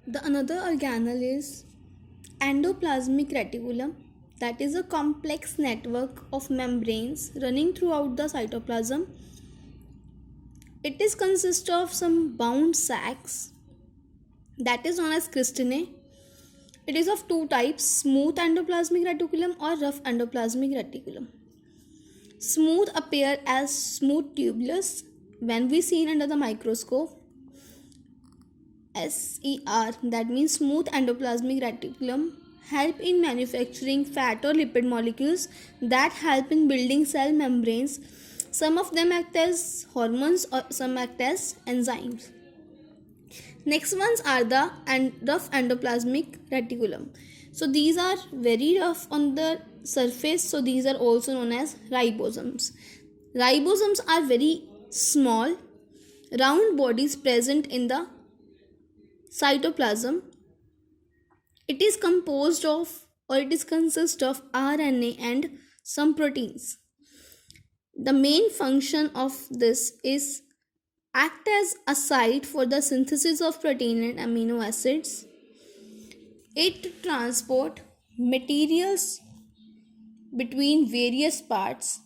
The another organelle is endoplasmic reticulum, that is a complex network of membranes running throughout the cytoplasm. It is consists of some bound sacs that is known as cristae. It is of two types, smooth endoplasmic reticulum or rough endoplasmic reticulum. Smooth appear as smooth tubulus when we seen under the microscope. SER, that means smooth endoplasmic reticulum, help in manufacturing fat or lipid molecules that help in building cell membranes. Some of them act as hormones or some act as enzymes. Next ones are the rough endoplasmic reticulum. So these are very rough on the surface, so these are also known as ribosomes. Ribosomes are very small round bodies present in the cytoplasm. It is composed of, or it is consist of RNA and some proteins. The main function of this is act as a site for the synthesis of protein and amino acids. It transport materials between various parts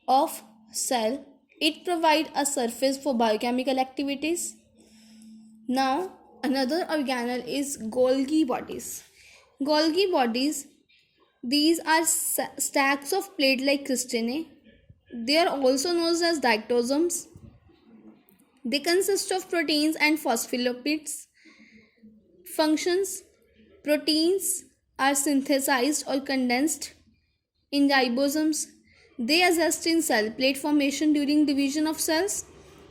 of cell. It provide a surface for biochemical activities. Now another organelle is Golgi bodies. Golgi bodies, these are stacks of plate-like cristae. They are also known as diatoms. They consist of proteins and phospholipids. Functions: proteins are synthesized or condensed in ribosomes. They assist in cell plate formation during division of cells.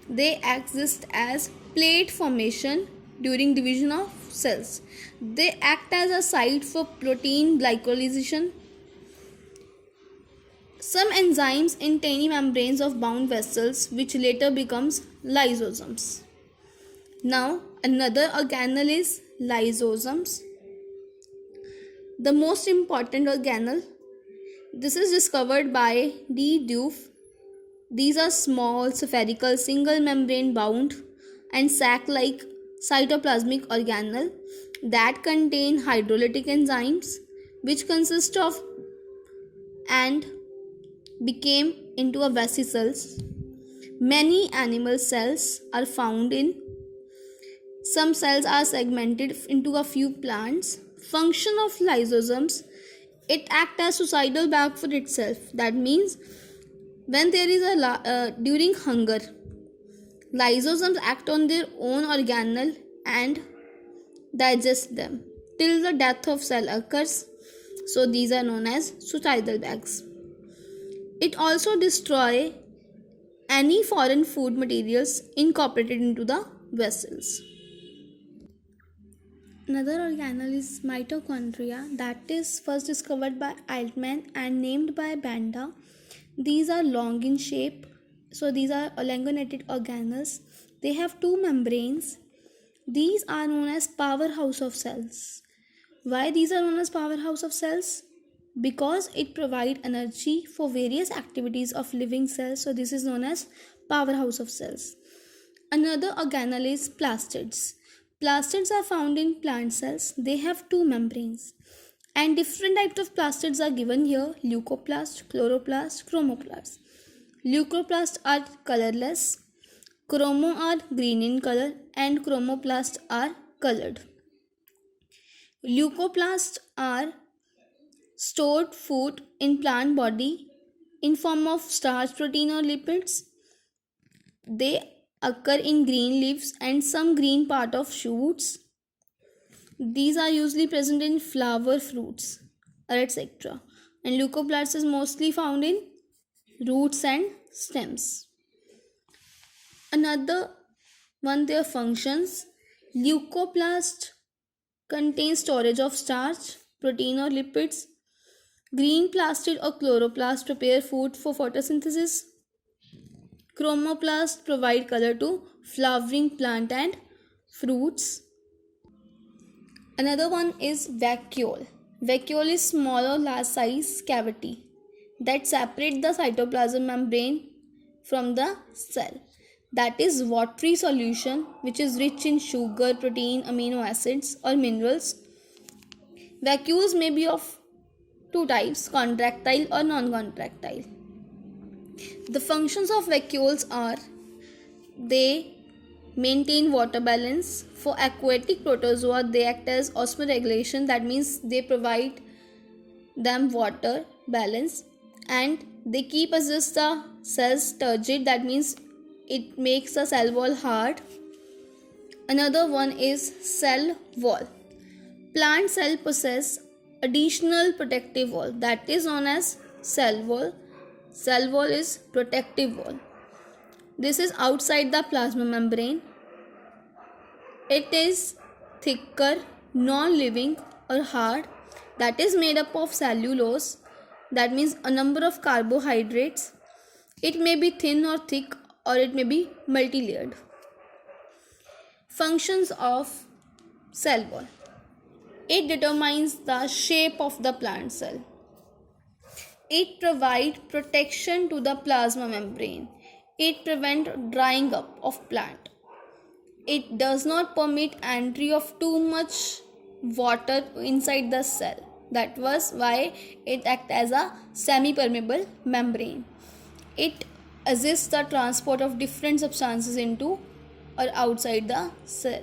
They exist as plate formation during division of cells. They act as a site for protein glycolization. Some enzymes in tiny membranes of bound vessels which later becomes lysosomes. Now another organelle is lysosomes. The most important organelle. This is discovered by D. Duff. These are small, spherical, single membrane bound and sac-like cytoplasmic organelle that contain hydrolytic enzymes which consist of and became into a vesicles. Many animal cells are found in. Some cells are segmented into a few plants. Function of lysosomes: it acts as suicidal bag for itself. That means when there is a during hunger, lysosomes act on their own organelle and digest them till the death of cell occurs. So these are known as suicidal bags. It also destroy any foreign food materials incorporated into the vessels. Another organelle is mitochondria, that is first discovered by Altman and named by Banda. These are long in shape, so these are oligomerated organelles. They have two membranes. These are known as powerhouse of cells. Why these are known as powerhouse of cells? Because it provide energy for various activities of living cells, so this is known as powerhouse of cells. Another organelle is plastids. Plastids are found in plant cells. They have two membranes. And different types of plastids are given here: leucoplast, chloroplast, chromoplast. Leucoplasts are colorless, chromo are green in color, and chromoplasts are colored. Leucoplasts are stored food in plant body in form of starch, protein or lipids. They occur in green leaves and some green part of shoots. These are usually present in flower, fruits, etc. And leucoplasts is mostly found in roots and stems. Another one, their functions: leucoplast contains storage of starch, protein or lipids. Green plastid or chloroplast prepare food for photosynthesis. Chromoplast provide color to flowering plant and fruits. Another one is vacuole. Vacuole is small or large size cavity that separate the cytoplasm membrane from the cell. that is watery solution which is rich in sugar, protein, amino acids or minerals. Vacuoles may be of two types, contractile or non-contractile. The functions of vacuoles are they maintain water balance. For aquatic protozoa, they act as osmoregulation, that means they provide them water balance, and they keep adjust the cells turgid, that means it makes the cell wall hard. Another one is cell wall. Plant cell possess additional protective wall that is known as cell wall. Cell wall is protective wall. This is outside the plasma membrane. It is thicker, non-living or hard, that is made up of cellulose, that means a number of carbohydrates. It may be thin or thick or it may be multi-layered. Functions of cell wall. It determines the shape of the plant cell. It provides protection to the plasma membrane. It prevents drying up of plant. It does not permit entry of too much water inside the cell. That was why it acts as a semi-permeable membrane. It assists the transport of different substances into or outside the cell.